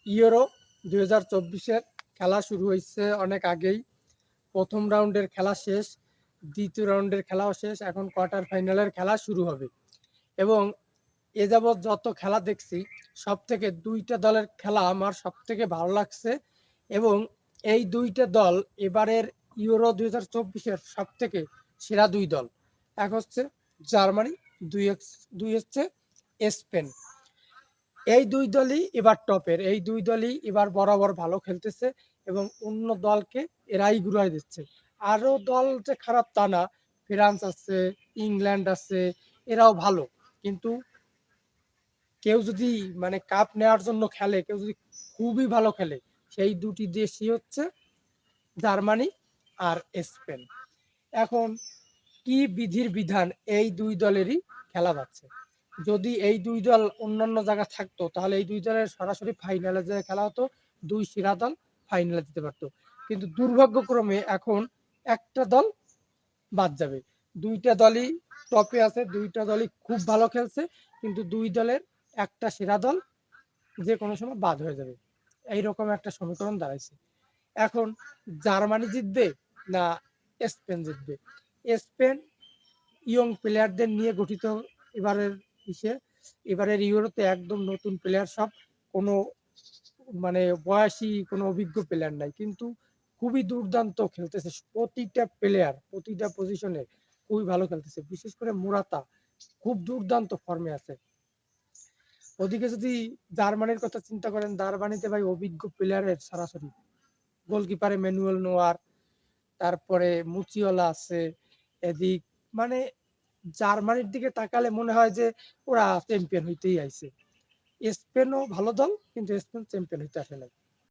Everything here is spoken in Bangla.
ইউরো 2024-এর খেলা শুরু হয়েছে অনেক আগেই। প্রথম রাউন্ডের খেলা শেষ, দ্বিতীয় রাউন্ডের খেলাও শেষ, এখন কোয়ার্টার ফাইনালের খেলা শুরু হবে। এবং এ যাবৎ যত খেলা দেখছি সব থেকে দুইটা দলের খেলা আমার সব থেকে ভালো লাগছে। এবং এই দুইটা দল এবারের ইউরো 2024-এর সব থেকে সেরা দুই দল। এক হচ্ছে জার্মানি, দুই হচ্ছে স্পেন। এই দুই দলই এবার টপের, এই দুই দলই এবার বরাবর ভালো খেলতেছে এবং অন্য দলকে এরাই ঘুরাই দিচ্ছে। আরো দল যে খারাপ তা না, ফ্রান্স আছে, ইংল্যান্ড আছে, এরাও ভালো। কিন্তু কেউ যদি মানে কাপ নেওয়ার জন্য খেলে, কেউ যদি খুবই ভালো খেলে, সেই দুটি দেশই হচ্ছে জার্মানি আর স্পেন। এখন কি বিধির বিধান এই দুই দলেরই খেলা যাচ্ছে। যদি এই দুই দল অন্যান্য জায়গা থাকতো তাহলে এই দুই দলের সরাসরি ফাইনালে যে খেলা হতো, দুই সেরা দল ফাইনালে যেতে পারতো। কিন্তু দুর্ভাগ্যক্রমে এখন একটা দল বাদ যাবে। দুইটা দলই টপে আছে, দুইটা দলই খুব ভালো খেলছে, কিন্তু দুই দলের একটা সেরা দল যে কোনো সময় বাদ হয়ে যাবে। এইরকম একটা সমীকরণ দাঁড়াইছে। এখন জার্মানি জিতবে না স্পেন জিতবে? স্পেন ইয়ং প্লেয়ারদের নিয়ে গঠিত এবারের ইসে, এবারের ইউরোতে একদম নতুন প্লেয়ার সব, কোনো মানে বয়সী কোনো অভিজ্ঞ প্লেয়ার নাই, কিন্তু খুবই দুর্দান্ত খেলতেছে। প্রতিটা প্লেয়ার প্রতিটা পজিশনে খুবই ভালো খেলতেছে, বিশেষ করে মুরাতা খুব দুর্দান্ত ফর্মে আছে। ওদিকে যদি জার্মানির কথা চিন্তা করেন, জার্মানিতে ভাই অভিজ্ঞ প্লেয়ারের সরাসরি গোলকিপারে ম্যানুয়েল নোয়ার, তারপরে মুচিওলা আছে এদিক, মানে জার্মানির দিকে তাকালে মনে হয় যে ওরা চ্যাম্পিয়ন হইতেই আইছে। স্পেনও ভালো দল, কিন্তু স্পেন চ্যাম্পিয়ন হইতে আসে নাই।